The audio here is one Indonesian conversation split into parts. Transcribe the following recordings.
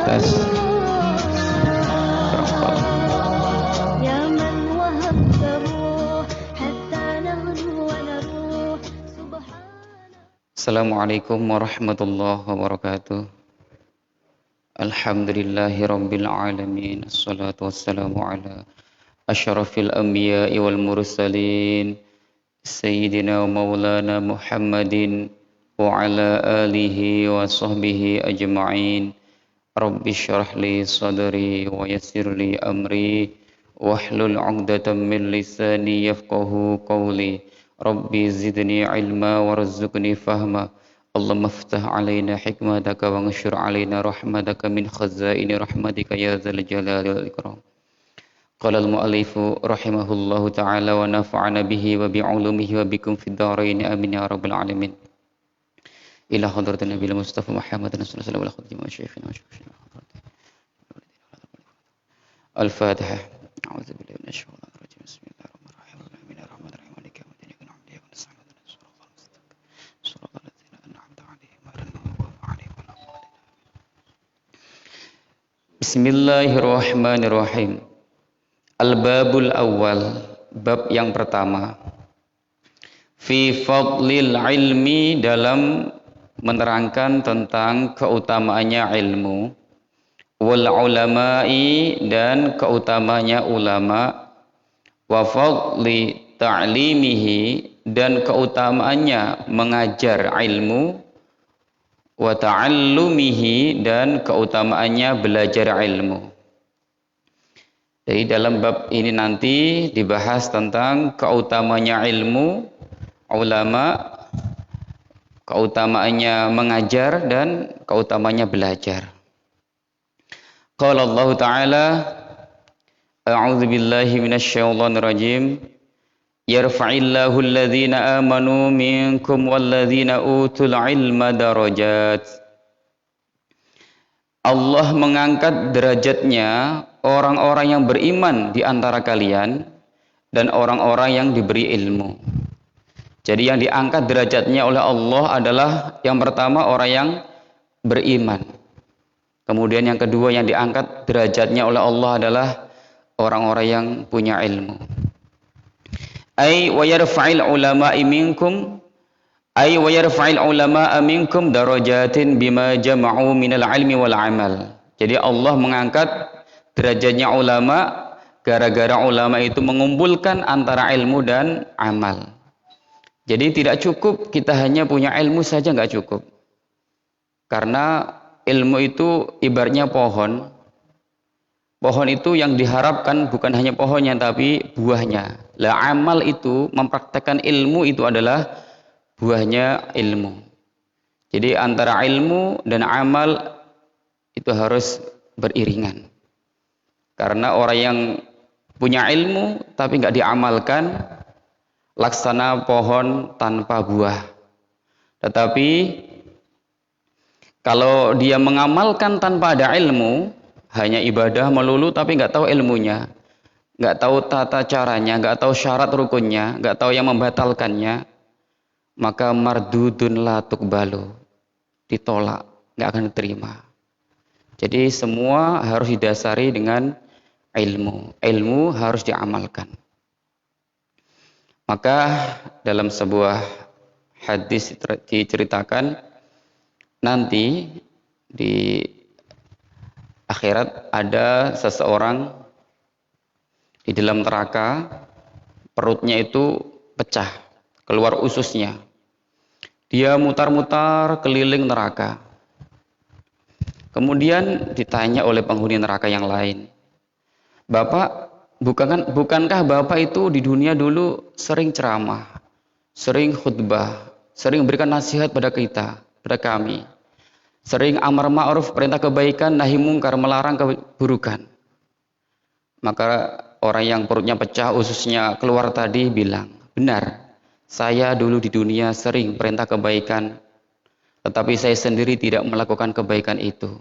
tes. Assalamualaikum warahmatullahi wabarakatuh. Alhamdulillahi rabbil alamin. Assalatu wassalamu ala asyrafil anbiya'i wal mursalin Sayyidina maulana Muhammadin wa ala alihi wa sahbihi ajma'in. Rabbi syrah li sadri wa yassir li amri wahlul 'uqdatam min lisani yafqahu qawli. Rabbi zidni ilma warzuqni fahma. Allahumma iftah alaina hikmataka wa nshur alaina rahmataka min khazaini rahmatika ya dzal jalali wal ikram. Qala al-mu'allifu rahimahullahu ta'ala wa nafa'ana bihi wa bi'ulumihi wa bikum fid dharain amin ya rabbal alamin. Ila hadratin Nabi Mustafa Muhammad sallallahu alaihi wa sallam wa syekhina wa syekhina Al-Fatihah. A'udzu billahi minasy syaithanir rajim. Bismillahirrahmanirrahim. Bismillahirrahmanirrahim. Maliki yaumiddin. Hamdaka wa nasta'inu wa nastaghfiruka. Shiratal ladzina an'amta 'alaihim ghairil maghdubi 'alaihim waladdallin. Bismillahirrahmanirrahim. Al-babul awal, bab yang pertama. Fi fadlil ilmi, dalam menerangkan tentang keutamaannya ilmu. Wal ulama'i, dan keutamanya ulama. Wa fadli ta'limihi, dan keutamaannya mengajar ilmu. Wa ta'allumihi, dan keutamaannya belajar ilmu. Jadi dalam bab ini nanti dibahas tentang keutamanya ilmu, ulama, keutamaannya mengajar, dan keutamanya belajar. Qala Allah Ta'ala, A'udzu billahi minasy syaithanir rajim. Yarfa'illahu alladhina amanu minkum walladhina utul ilma darajat. Allah mengangkat derajatnya orang-orang yang beriman di antara kalian dan orang-orang yang diberi ilmu. Jadi yang diangkat derajatnya oleh Allah adalah yang pertama orang yang beriman. Kemudian yang kedua yang diangkat derajatnya oleh Allah adalah orang-orang yang punya ilmu. Ai wa yarfa'il ulama'i minkum, ay wa yarfa'il ulama'a minkum darajatin bima jama'u minal ilmi wal amal. Jadi Allah mengangkat derajatnya ulama gara-gara ulama itu mengumpulkan antara ilmu dan amal. Jadi tidak cukup kita hanya punya ilmu saja, nggak cukup. Karena ilmu itu ibaratnya pohon. Pohon itu yang diharapkan bukan hanya pohonnya tapi buahnya. Lah amal itu, mempraktekkan ilmu itu adalah buahnya ilmu. Jadi antara ilmu dan amal itu harus beriringan. Karena orang yang punya ilmu tapi nggak diamalkan, laksana pohon tanpa buah. Tetapi kalau dia mengamalkan tanpa ada ilmu, hanya ibadah melulu tapi nggak tahu ilmunya, nggak tahu tata caranya, nggak tahu syarat rukunnya, nggak tahu yang membatalkannya, maka mardudun la tuqbalu, ditolak, nggak akan diterima. Jadi semua harus didasari dengan ilmu. Ilmu harus diamalkan. Maka dalam sebuah hadis diceritakan nanti di akhirat ada seseorang di dalam neraka, perutnya itu pecah, keluar ususnya. Dia mutar-mutar keliling neraka. Kemudian ditanya oleh penghuni neraka yang lain, Bapak, bukankah Bapak itu di dunia dulu sering ceramah, sering khutbah, sering berikan nasihat pada kita, pada kami, sering amar ma'ruf, perintah kebaikan, nahi mungkar, melarang keburukan. Maka orang yang perutnya pecah, ususnya keluar tadi bilang, benar, saya dulu di dunia sering perintah kebaikan, tetapi saya sendiri tidak melakukan kebaikan itu.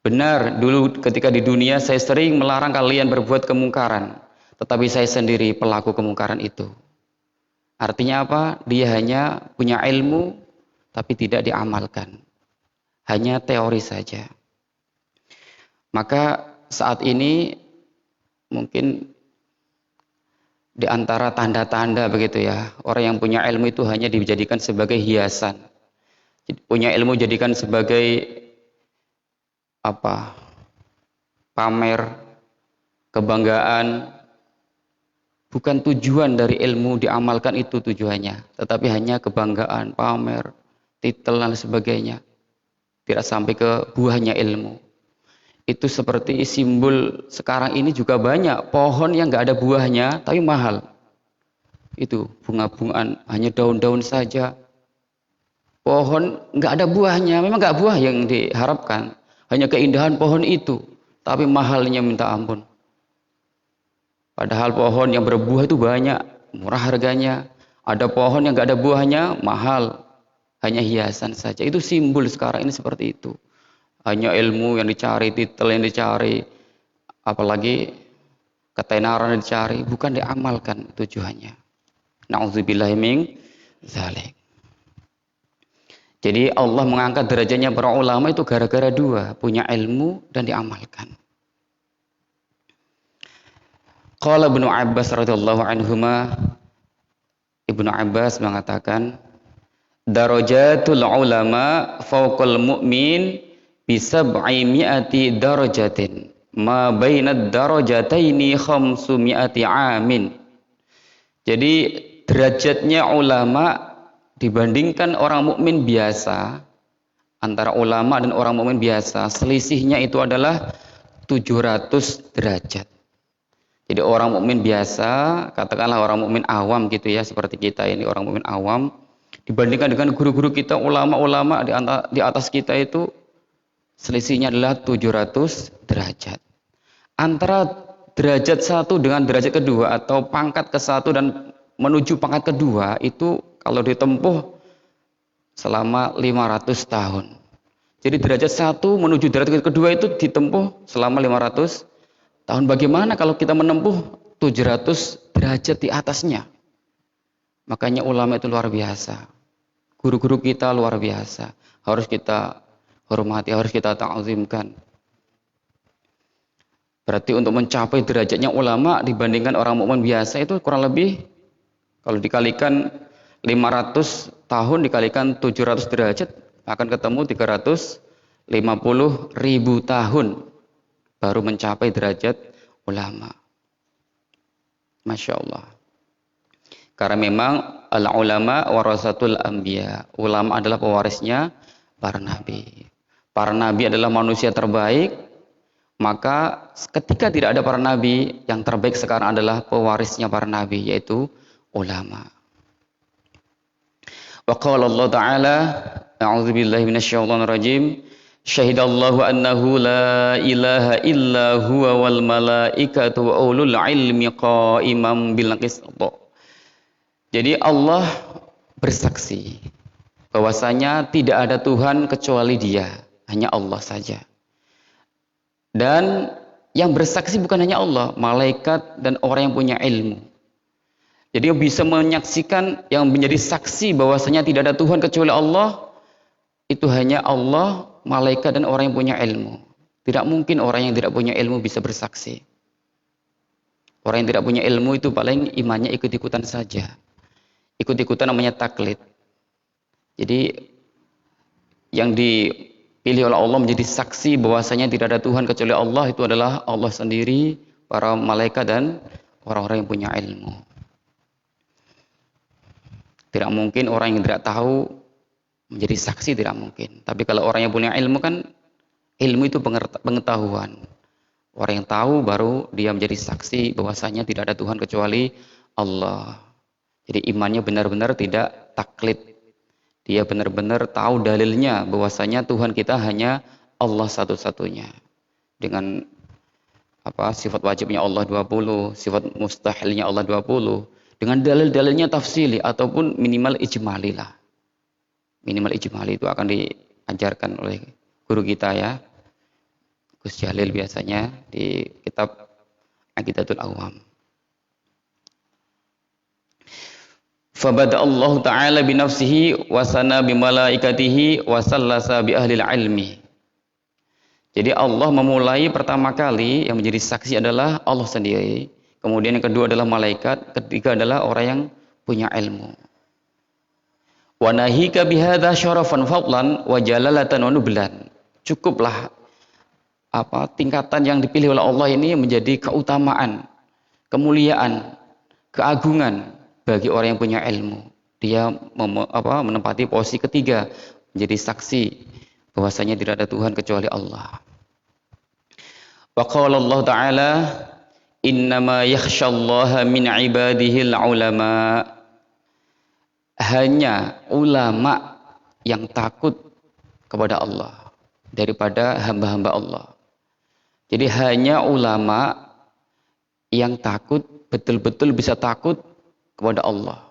Benar, dulu ketika di dunia saya sering melarang kalian berbuat kemungkaran, tetapi saya sendiri pelaku kemungkaran itu. Artinya apa? Dia hanya punya ilmu, tapi tidak diamalkan. Hanya teori saja. Maka saat ini mungkin di antara tanda-tanda begitu ya, orang yang punya ilmu itu hanya dijadikan sebagai hiasan. Punya ilmu jadikan sebagai apa? Pamer, kebanggaan. Bukan tujuan dari ilmu diamalkan itu tujuannya, tetapi hanya kebanggaan, pamer, titel dan sebagainya. Tidak sampai ke buahnya ilmu. Itu seperti simbol sekarang ini juga banyak pohon yang nggak ada buahnya tapi mahal. Itu bunga-bungaan, hanya daun-daun saja. Pohon nggak ada buahnya, memang nggak buah yang diharapkan, hanya keindahan pohon itu, tapi mahalnya minta ampun. Padahal pohon yang berbuah itu banyak, murah harganya. Ada pohon yang nggak ada buahnya, mahal, hanya hiasan saja. Itu simbol sekarang ini seperti itu. Hanya ilmu yang dicari, titel yang dicari, apalagi ketenaran yang dicari, bukan diamalkan tujuannya. Na'udzubillahi min dzalik. Jadi Allah mengangkat derajatnya para ulama itu gara-gara dua, punya ilmu dan diamalkan. Qala Ibnu Abbas radhiyallahu anhuma, Ibnu Abbas mengatakan, darajatul ulama fawqal mu'min bisab'i mi'ati darajatin ma bainad darajataini khamsumi'ati amin. Jadi derajatnya ulama dibandingkan orang mukmin biasa, antara ulama dan orang mukmin biasa, selisihnya itu adalah 700 derajat. Jadi orang mukmin biasa, katakanlah orang mukmin awam gitu ya, seperti kita ini orang mukmin awam, dibandingkan dengan guru-guru kita, ulama-ulama di atas kita itu selisihnya adalah 700 derajat. Antara derajat satu dengan derajat kedua atau pangkat ke satu dan menuju pangkat kedua itu kalau ditempuh selama 500 tahun. Jadi derajat satu menuju derajat kedua itu ditempuh selama 500 tahun. Bagaimana kalau kita menempuh 700 derajat di atasnya? Makanya ulama itu luar biasa. Guru-guru kita luar biasa. Harus kita hormati, harus kita ta'zimkan. Berarti untuk mencapai derajatnya ulama dibandingkan orang mukmin biasa itu kurang lebih, kalau dikalikan 500 tahun dikalikan 700 derajat akan ketemu 350.000 tahun baru mencapai derajat ulama. Masya Allah. Karena memang al-ulama warasatul anbiya. Ulama adalah pewarisnya para nabi. Para nabi adalah manusia terbaik. Maka ketika tidak ada para nabi, yang terbaik sekarang adalah pewarisnya para nabi, yaitu ulama. Wa qala Allah Ta'ala, a'udzubillahi minasyaitonir rajim. Syahidallahu annahu la ilaha illa huwa wal malaikatu wa ulul ilmi qa'imam bil qist. Jadi Allah bersaksi bahwasanya tidak ada Tuhan kecuali Dia, hanya Allah saja. Dan yang bersaksi bukan hanya Allah, malaikat dan orang yang punya ilmu. Jadi yang bisa menyaksikan, yang menjadi saksi bahwasanya tidak ada Tuhan kecuali Allah, itu hanya Allah, malaikat dan orang yang punya ilmu. Tidak mungkin orang yang tidak punya ilmu bisa bersaksi. Orang yang tidak punya ilmu itu paling imannya ikut-ikutan saja. Ikut-ikutan namanya taklid. Jadi yang dipilih oleh Allah menjadi saksi bahwasanya tidak ada Tuhan kecuali Allah itu adalah Allah sendiri, para malaikat dan orang-orang yang punya ilmu. Tidak mungkin orang yang tidak tahu menjadi saksi, tidak mungkin. Tapi kalau orang yang punya ilmu kan, ilmu itu pengetahuan. Orang yang tahu baru dia menjadi saksi bahwasanya tidak ada Tuhan kecuali Allah. Jadi imannya benar-benar tidak taklid. Dia benar-benar tahu dalilnya bahwasanya Tuhan kita hanya Allah satu-satunya. Dengan sifat wajibnya Allah 20, sifat mustahilnya Allah 20, dengan dalil-dalilnya tafsili ataupun minimal ijmali lah. Minimal ijmali itu akan diajarkan oleh guru kita ya, Gus Jalil biasanya di kitab Aqidatul Awam. Fabada Allah Ta'ala binafsihi wasana bimalaikatihi wasallasa bi ahlil ilmi. Jadi Allah memulai pertama kali yang menjadi saksi adalah Allah sendiri. Kemudian yang kedua adalah malaikat, ketiga adalah orang yang punya ilmu. Wa nahika bihadza syarafan fadlan wa jalalatan wa nublan. Cukuplah tingkatan yang dipilih oleh Allah ini menjadi keutamaan, kemuliaan, keagungan bagi orang yang punya ilmu. Dia menempati posisi ketiga, menjadi saksi bahwasanya tidak ada Tuhan kecuali Allah. Wa qala Allah Ta'ala, innama yakhsyallaha min ibadihil ulama. Hanya ulama yang takut kepada Allah daripada hamba-hamba Allah. Jadi hanya ulama yang takut, betul-betul bisa takut kepada Allah.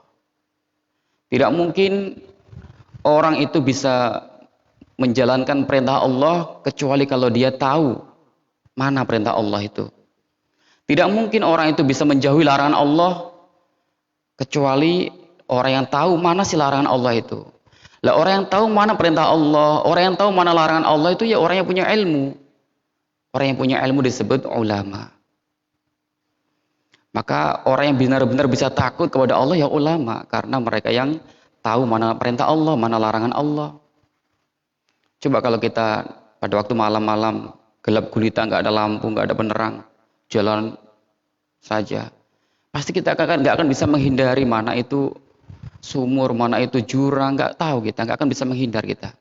Tidak mungkin orang itu bisa menjalankan perintah Allah kecuali kalau dia tahu mana perintah Allah itu. Tidak mungkin orang itu bisa menjauhi larangan Allah kecuali orang yang tahu mana sih larangan Allah itu. Lah orang yang tahu mana perintah Allah, orang yang tahu mana larangan Allah itu ya orang yang punya ilmu. Orang yang punya ilmu disebut ulama. Maka orang yang benar-benar bisa takut kepada Allah ya ulama, karena mereka yang tahu mana perintah Allah, mana larangan Allah. Coba kalau kita pada waktu malam-malam gelap gulita, nggak ada lampu, nggak ada penerang, jalan saja, pasti kita nggak akan bisa menghindari mana itu sumur, mana itu jurang, nggak tahu kita, nggak akan bisa menghindar kita.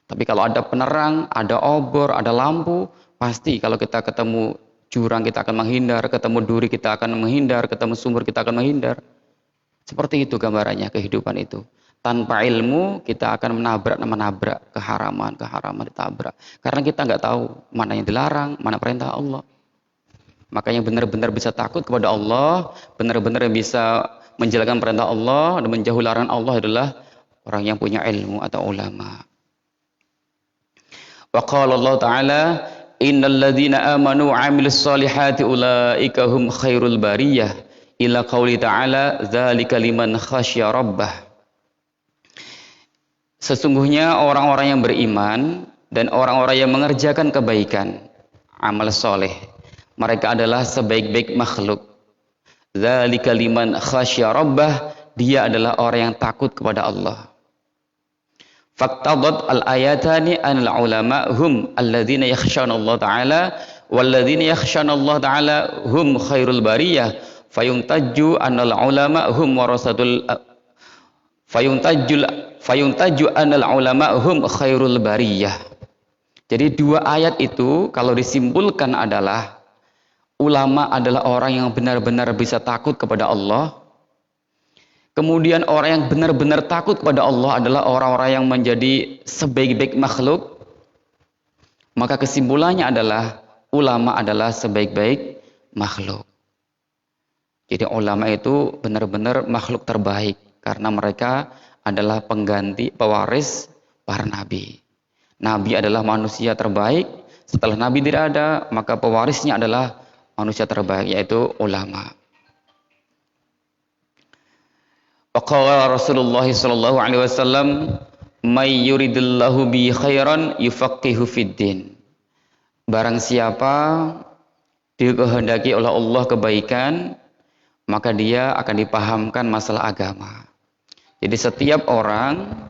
Tapi kalau ada penerang, ada obor, ada lampu, pasti kalau kita ketemu jurang kita akan menghindar, ketemu duri kita akan menghindar, ketemu sumur kita akan menghindar. Seperti itu gambarannya kehidupan itu. Tanpa ilmu kita akan menabrak keharaman ditabrak. Karena kita nggak tahu mana yang dilarang, mana perintah Allah. Makanya benar-benar bisa takut kepada Allah, benar-benar bisa menjalankan perintah Allah dan menjauhi larangan Allah adalah orang yang punya ilmu atau ulama. Wa qala Allah Ta'ala, innal ladzina amanu wa 'amilus solihati ulaika hum khairul bariyah, ila qauli ta'ala dzalika liman khasyya rabbah. Sesungguhnya orang-orang yang beriman dan orang-orang yang mengerjakan kebaikan, amal soleh, mereka adalah sebaik-baik makhluk. Dzalika liman khasyya rabbah, dia adalah orang yang takut kepada Allah. Faqtadat al-ayatani anil ulama hum alladzina yakhshana Allah Ta'ala walladzina yakhshana Allah Ta'ala hum khairul bariyah, fayuntaju anal ulama hum warasatul fayuntaju anal ulama hum khairul bariyah. Jadi dua ayat itu kalau disimpulkan adalah ulama adalah orang yang benar-benar bisa takut kepada Allah. Kemudian orang yang benar-benar takut kepada Allah adalah orang-orang yang menjadi sebaik-baik makhluk. Maka kesimpulannya adalah ulama adalah sebaik-baik makhluk. Jadi ulama itu benar-benar makhluk terbaik karena mereka adalah pengganti, pewaris para nabi. Nabi adalah manusia terbaik. Setelah nabi tidak ada, maka pewarisnya adalah manusia terbaik, yaitu ulama. Waqala Rasulullah sallallahu alaihi wasallam, may yuridillahu bi khairan yufaqihu fid din. Barang siapa dikehendaki oleh Allah kebaikan, maka dia akan dipahamkan masalah agama. Jadi setiap orang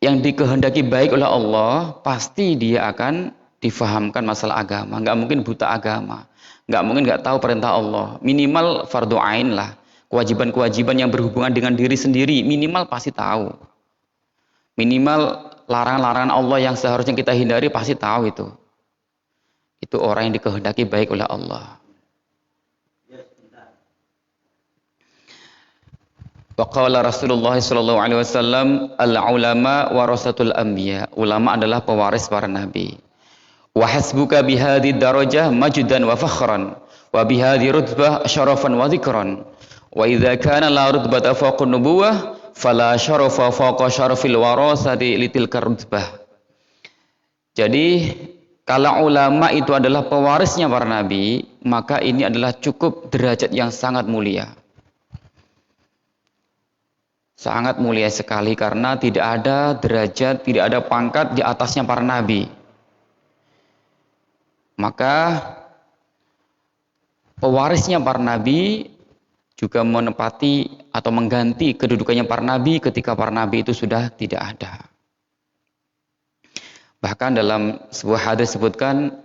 yang dikehendaki baik oleh Allah, pasti dia akan difahamkan masalah agama. Nggak mungkin buta agama, nggak mungkin nggak tahu perintah Allah. Minimal fardu ain lah. Kewajiban-kewajiban yang berhubungan dengan diri sendiri minimal pasti tahu. Minimal larangan-larangan Allah yang seharusnya kita hindari pasti tahu itu. Itu orang yang dikehendaki baik oleh Allah. Wa qala Rasulullah sallallahu alaihi wasallam, al-ulama warasatul anbiya. Ulama adalah pewaris para nabi. Wa hasbuka bihadhi darajah majdan wa fakhran wa bihadhi rutbah syarafan wa dzikran. Wa idza kana la rutbata fawqa nubuwah fala syarafa fawqa syarafil warasati litilka rutbah. Jadi kalau ulama itu adalah pewarisnya para nabi, maka ini adalah cukup derajat yang sangat mulia. Sangat mulia sekali karena tidak ada derajat, tidak ada pangkat di atasnya para nabi. Maka pewarisnya para nabi juga menempati atau mengganti kedudukannya para nabi ketika para nabi itu sudah tidak ada. Bahkan dalam sebuah hadis disebutkan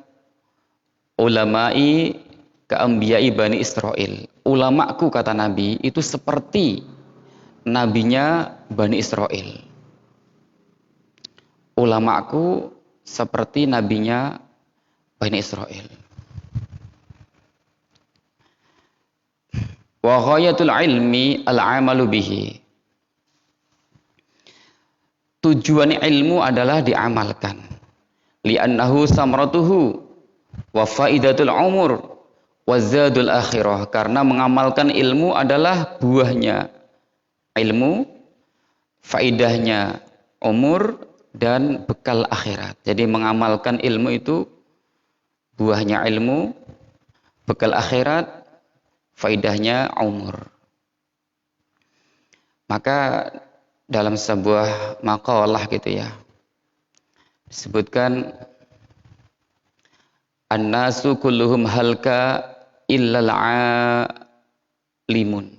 ulama'i ka'ambiyai Bani Israel. Ulamaku, kata Nabi, itu seperti nabinya Bani Israel. Ulamaku seperti nabinya Bani Israel. Wa ghayatul ilmi al-amalu bihi. Tujuan ilmu adalah diamalkan. Li'annahu samratuhu wa faidatul umur wa zadul akhirah. Karena mengamalkan ilmu adalah buahnya ilmu, faidahnya umur, dan bekal akhirat. Jadi mengamalkan ilmu itu buahnya ilmu, bekal akhirat, faidahnya umur. Maka dalam sebuah maqalah gitu ya, disebutkan an-nasu kulluhum halka illal alimun.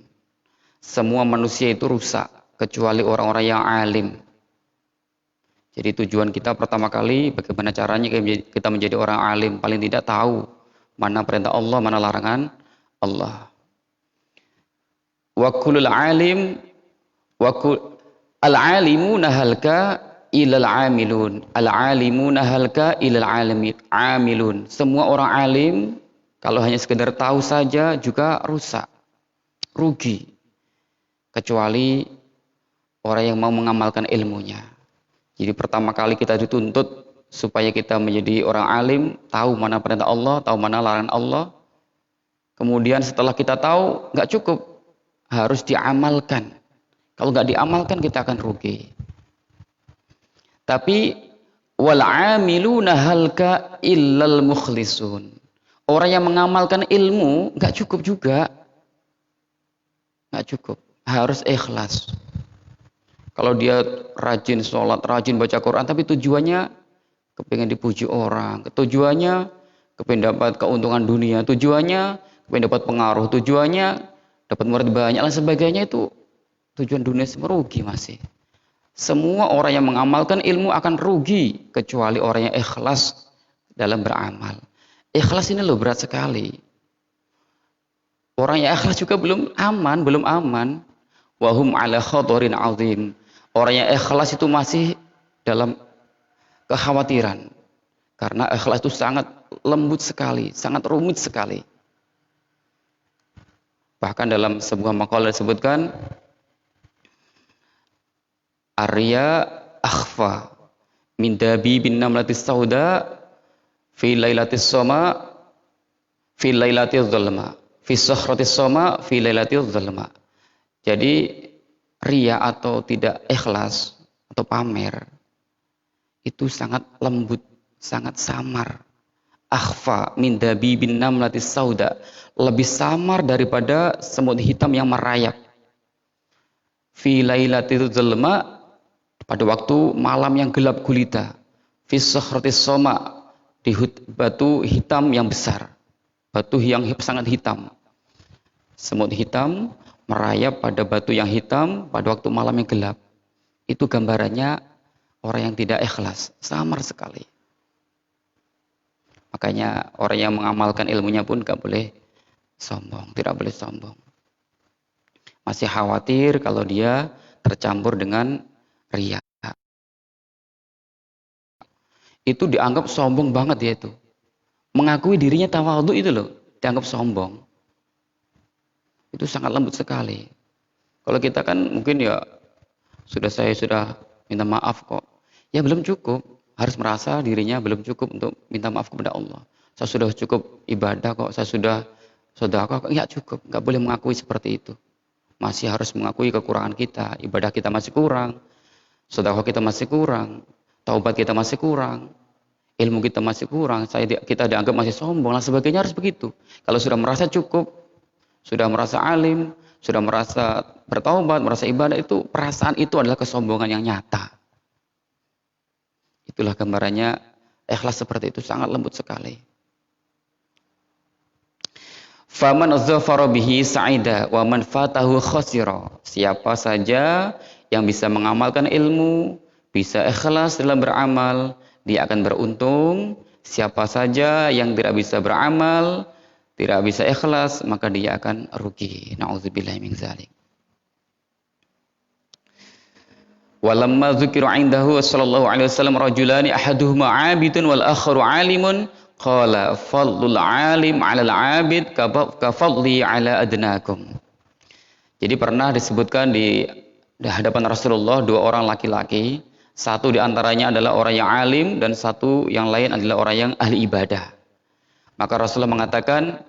Semua manusia itu rusak kecuali orang-orang yang alim. Jadi tujuan kita pertama kali bagaimana caranya kita menjadi orang alim, paling tidak tahu mana perintah Allah, mana larangan Allah. Wa kullul alim wa al-alimuna halka ilal amilun. Al-alimuna halka ilal amilun. Semua orang alim kalau hanya sekedar tahu saja juga rusak, rugi. Kecuali orang yang mau mengamalkan ilmunya. Jadi pertama kali kita dituntut supaya kita menjadi orang alim, tahu mana perintah Allah, tahu mana larangan Allah. Kemudian setelah kita tahu, nggak cukup, harus diamalkan. Kalau nggak diamalkan kita akan rugi. Tapi wal amiluna halka illal mukhlisun. Orang yang mengamalkan ilmu nggak cukup juga, nggak cukup, harus ikhlas. Kalau dia rajin sholat, rajin baca Quran, tapi tujuannya kepengen dipuji orang, tujuannya kepengen dapat keuntungan dunia, tujuannya kepengen dapat pengaruh, tujuannya dapat murid banyak dan sebagainya, itu tujuan dunia merugi masih. Semua orang yang mengamalkan ilmu akan rugi kecuali orang yang ikhlas dalam beramal. Ikhlas ini loh berat sekali. Orang yang ikhlas juga belum aman. Wahum ala khatarin azim. Orang yang ikhlas itu masih dalam kekhawatiran. Karena ikhlas itu sangat lembut sekali, sangat rumit sekali. Bahkan dalam sebuah maqalah disebutkan Arya akhfa min dabi bin namlatis sauda fi lailatis soma fi lailatil zulma fi sakhratis soma fi lailatil zulma. Jadi ria atau tidak ikhlas atau pamer itu sangat lembut, sangat samar. Akhfa min dabi bin namlatis sauda, lebih samar daripada semut hitam yang merayap. Fi lailatil zulma, pada waktu malam yang gelap gulita. Fi sakhratis soma, di batu hitam yang besar, batu yang sangat hitam. Semut hitam merayap pada batu yang hitam pada waktu malam yang gelap. Itu gambarannya orang yang tidak ikhlas, samar sekali. Makanya orang yang mengamalkan ilmunya pun gak boleh sombong, tidak boleh sombong. Masih khawatir kalau dia tercampur dengan riya. Itu dianggap sombong banget dia itu. Mengakui dirinya tawadhu itu loh, dianggap sombong. Itu sangat lembut sekali. Kalau kita kan mungkin ya saya sudah minta maaf kok. Ya belum cukup, harus merasa dirinya belum cukup untuk minta maaf kepada Allah. Saya sudah cukup ibadah kok, saya sudah sedekah kok, enggak cukup, enggak boleh mengakui seperti itu. Masih harus mengakui kekurangan kita, ibadah kita masih kurang, sedekah kita masih kurang, taubat kita masih kurang, ilmu kita masih kurang, kita dianggap masih sombong dan sebagainya, harus begitu. Kalau sudah merasa cukup, sudah merasa alim, sudah merasa bertaubat, merasa ibadah, itu perasaan itu adalah kesombongan yang nyata. Itulah gambarannya ikhlas seperti itu, sangat lembut sekali. Faman zafara bihi sa'ida wa man fatahu khasira. Siapa saja yang bisa mengamalkan ilmu, bisa ikhlas dalam beramal, dia akan beruntung. Siapa saja yang tidak bisa beramal, tidak bisa ikhlas, maka dia akan rugi. Nauzubillahi min dzalik. Walamma dzukira 'indahu sallallahu alaihi wasallam rajulani ahaduhuma 'abidun wal akharu 'alimun qala fadlul 'alim 'alal 'abid ka fadli 'ala adnakum. Jadi pernah disebutkan di hadapan Rasulullah dua orang laki-laki, satu di antaranya adalah orang yang alim dan satu yang lain adalah orang yang ahli ibadah. Maka Rasulullah mengatakan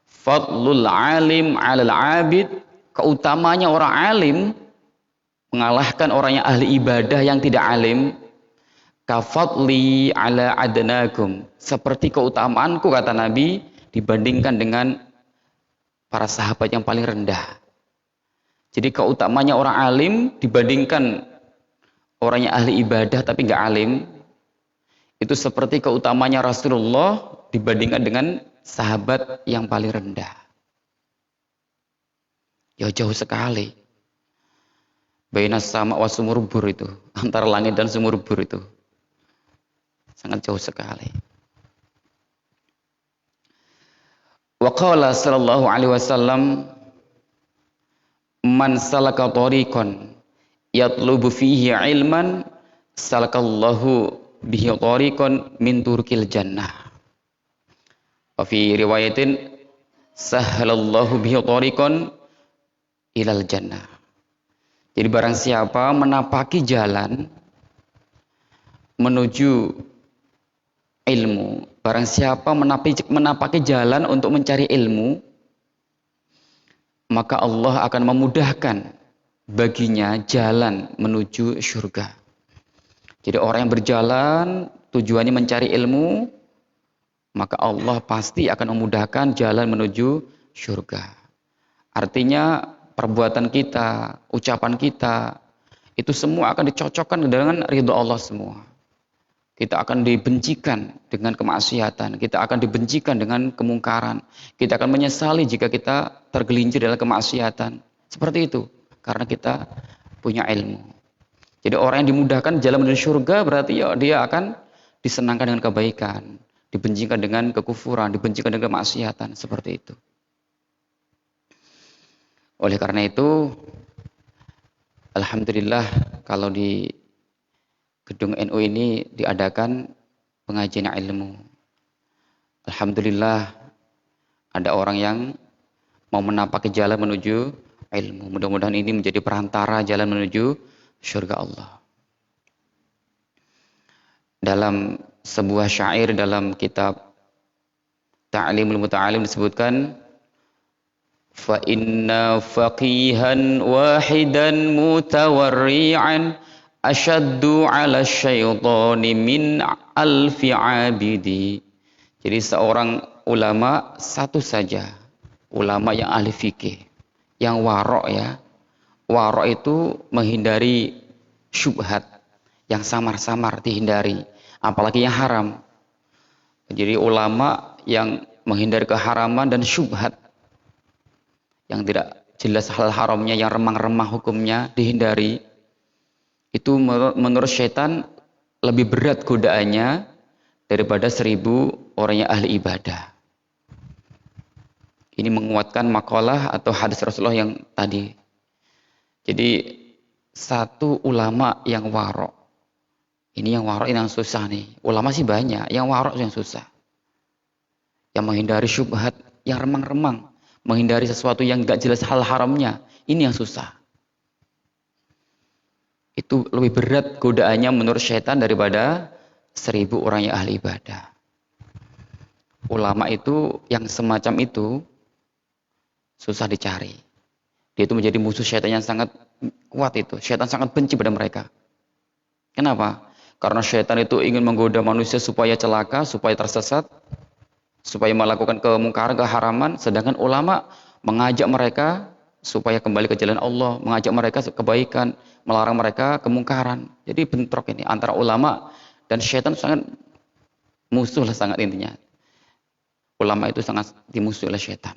fadlul 'alim 'alal 'abid, keutamanya orang alim mengalahkan orang yang ahli ibadah yang tidak alim, kafadli ala adnakum, seperti keutamaanku kata Nabi dibandingkan dengan para sahabat yang paling rendah. Jadi keutamanya orang alim dibandingkan orang yang ahli ibadah tapi nggak alim, itu seperti keutamanya Rasulullah dibandingkan dengan sahabat yang paling rendah. Ya jauh sekali. Bainas sama wa sumurbur itu, antara langit dan sumurbur itu sangat jauh sekali. Wa qala sallallahu alaihi wasallam man salaka tariqan yatlubu fihi ilman salakallahu bihi tariqan min turkil jannah. Wa fi riwayatin sahhalallahu bihi tariqan ilal jannah. Jadi barang siapa menapaki jalan menuju ilmu, barang siapa menapaki jalan untuk mencari ilmu, maka Allah akan memudahkan baginya jalan menuju surga. Jadi orang yang berjalan tujuannya mencari ilmu, maka Allah pasti akan memudahkan jalan menuju surga. Artinya perbuatan kita, ucapan kita, itu semua akan dicocokkan dengan ridho Allah semua. Kita akan dibencikan dengan kemaksiatan, kita akan dibencikan dengan kemungkaran, kita akan menyesali jika kita tergelincir dalam kemaksiatan. Seperti itu, karena kita punya ilmu. Jadi orang yang dimudahkan jalan menuju surga berarti ya dia akan disenangkan dengan kebaikan, dibencikan dengan kekufuran, dibencikan dengan kemaksiatan, seperti itu. Oleh karena itu, alhamdulillah kalau di gedung NU ini diadakan pengajian ilmu. Alhamdulillah ada orang yang mau menapaki jalan menuju ilmu. Mudah-mudahan ini menjadi perantara jalan menuju surga Allah. Dalam sebuah syair dalam kitab Ta'limul Muta'alim disebutkan fa inna faqihan wahidan mutawarri'an asyaddu 'ala syaitani min alfi 'abidi. Jadi seorang ulama satu saja, ulama yang ahli fikih, yang warok ya. Warok itu menghindari syubhat, yang samar-samar dihindari, apalagi yang haram. Jadi ulama yang menghindari keharaman dan syubhat, yang tidak jelas hal haramnya, yang remang-remah hukumnya dihindari, itu menurut syaitan lebih berat godaannya daripada 1000 orang yang ahli ibadah. Ini menguatkan makalah atau hadis Rasulullah yang tadi. Jadi satu ulama yang warok, ini yang warok ini yang susah nih. Ulama sih banyak, yang warok yang susah, yang menghindari syubhat, yang remang-remang, menghindari sesuatu yang gak jelas hal haramnya, ini yang susah. Itu lebih berat godaannya menurut syaitan daripada 1000 orang yang ahli ibadah. Ulama itu yang semacam itu susah dicari. Dia itu menjadi musuh syaitan yang sangat kuat itu. Syaitan sangat benci pada mereka. Kenapa? Karena syaitan itu ingin menggoda manusia supaya celaka, supaya tersesat, supaya melakukan kemungkaran, keharaman, sedangkan ulama mengajak mereka supaya kembali ke jalan Allah, mengajak mereka kebaikan, melarang mereka kemungkaran. Jadi bentrok ini antara ulama dan syaitan sangat musuh lah, sangat intinya. Ulama itu sangat dimusuhi oleh syaitan.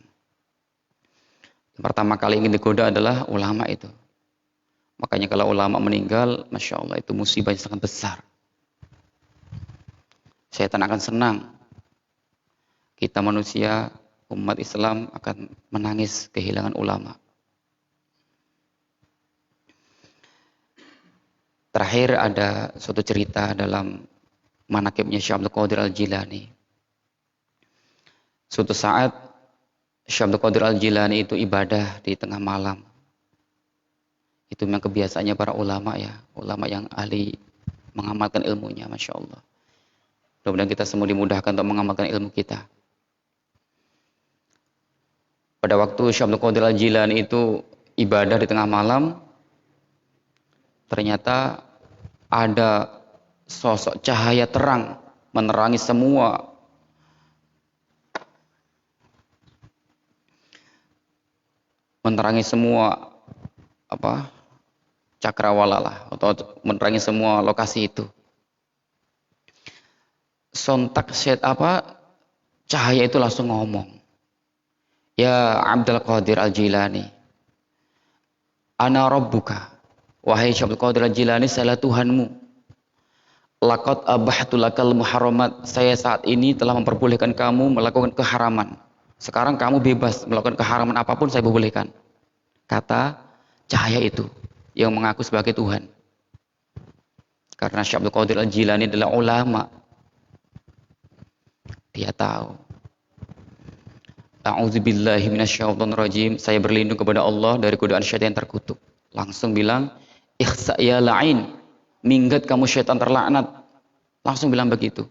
Pertama kali ingin digoda adalah ulama itu. Makanya kalau ulama meninggal, Masya Allah itu musibah yang sangat besar. Syaitan akan senang. Kita manusia, umat Islam akan menangis kehilangan ulama. Terakhir ada suatu cerita dalam manaqibnya Syekh Abdul Qadir Al-Jilani. Suatu saat Syekh Abdul Qadir Al-Jilani itu ibadah di tengah malam. Itu memang kebiasaannya para ulama ya, ulama yang ahli mengamalkan ilmunya, Masya Allah. Mudah-mudahan kita semua dimudahkan untuk mengamalkan ilmu kita. Pada waktu Syekh Abdul Qadir Al-Jilani itu ibadah di tengah malam, ternyata ada sosok cahaya terang menerangi semua cakrawala lah, atau menerangi semua lokasi itu. Sontak cahaya itu langsung ngomong, "Ya Abdul Qadir Al-Jilani, ana rabbuka." Wahai Syekh Abdul Qadir Al-Jilani, saya Tuhanmu. Laqad abahtu lakal muharramat. Saya saat ini telah memperbolehkan kamu melakukan keharaman. Sekarang kamu bebas melakukan keharaman apapun, saya bolehkan. Kata cahaya itu yang mengaku sebagai Tuhan. Karena Syekh Abdul Qadir Al-Jilani adalah ulama. Dia tahu. A'udzubillahi minasyaitonirrajim. Saya berlindung kepada Allah dari godaan syaitan yang terkutuk. Langsung bilang, "Ikhsa ya la'in." Minggat kamu syaitan terlaknat. Langsung bilang begitu.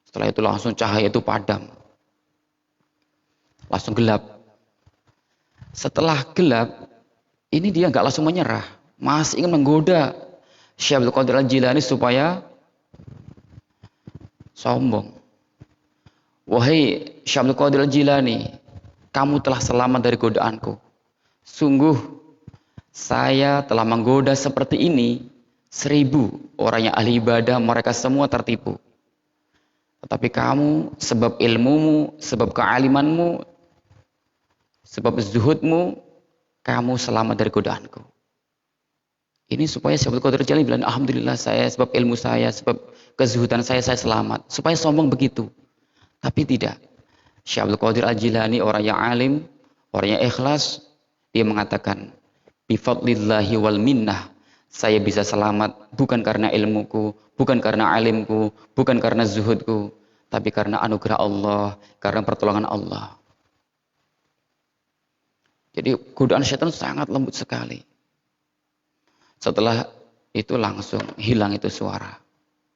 Setelah itu langsung cahaya itu padam. Langsung gelap. Setelah gelap, ini dia nggak langsung menyerah, masih ingin menggoda Syekh Abdul Qadir Al-Jilani supaya sombong. Wahai Syekh Abdul Qadir Al-Jilani, kamu telah selamat dari godaanku. Sungguh saya telah menggoda seperti ini 1000 orang yang ahli ibadah, mereka semua tertipu. Tetapi kamu sebab ilmumu, sebab kealimanmu, sebab zuhudmu, kamu selamat dari godaanku. Ini supaya Syekh Abdul Qadir Al-Jilani bilang, alhamdulillah saya, sebab ilmu saya, sebab kezuhudan saya selamat. Supaya sombong begitu. Tapi tidak. Syekh Abdul Qadir Al-Jilani orang yang alim, orang yang ikhlas, dia mengatakan, bifadlillahi wal minnah, saya bisa selamat bukan karena ilmuku, bukan karena alimku, bukan karena zuhudku, tapi karena anugerah Allah, karena pertolongan Allah. Jadi godaan syaitan sangat lembut sekali. Setelah itu langsung hilang itu suara.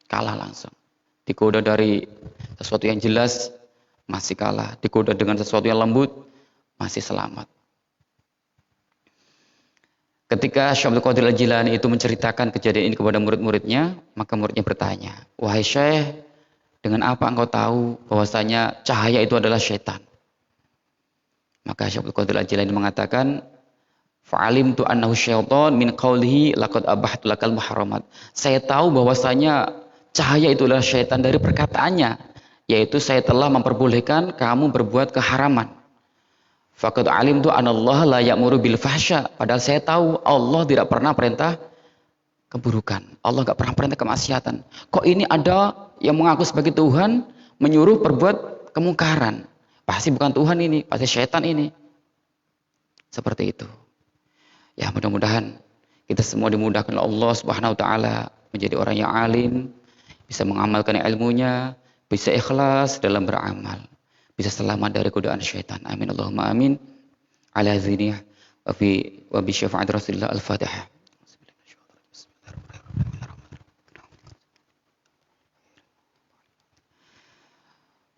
Kalah langsung. Digoda dari sesuatu yang jelas, masih kalah. Digoda dengan sesuatu yang lembut, masih selamat. Ketika Syekh Abdul Qadir Al-Jilani itu menceritakan kejadian ini kepada murid-muridnya, maka muridnya bertanya, "Wahai Syekh, dengan apa engkau tahu bahwasanya cahaya itu adalah syaitan?" Maka Syekh Abdul Qadir Al-Jilani mengatakan, "Fa'alimtu annahu syaitan min qawlihi laqad abahtu lakal muharramat." Saya tahu bahwasanya cahaya itu adalah syaitan dari perkataannya, yaitu saya telah memperbolehkan kamu berbuat keharaman. Faqad alimtu anallaha la ya'muru bil fahsya. Padahal saya tahu Allah tidak pernah perintah keburukan. Allah enggak pernah perintah kemaksiatan. Kok ini ada yang mengaku sebagai Tuhan menyuruh berbuat kemungkaran? Pasti bukan Tuhan ini, pasti syaitan ini. Seperti itu. Ya, mudah-mudahan kita semua dimudahkan oleh Allah Subhanahu wa taala menjadi orang yang alim, bisa mengamalkan ilmunya, bisa ikhlas dalam beramal, bisa selamat dari godaan syaitan. Amin Allahumma amin. Ala zini wa bi syafaat Rasulullah Al-Fatihah.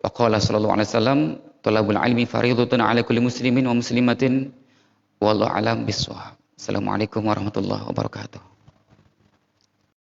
Wa qala sallallahu alaihi wasallam, "Thalabul ilmi fardhatun 'ala kulli muslimin wa muslimatin wallahu a'lam bis-shawab." Assalamualaikum warahmatullahi wabarakatuh.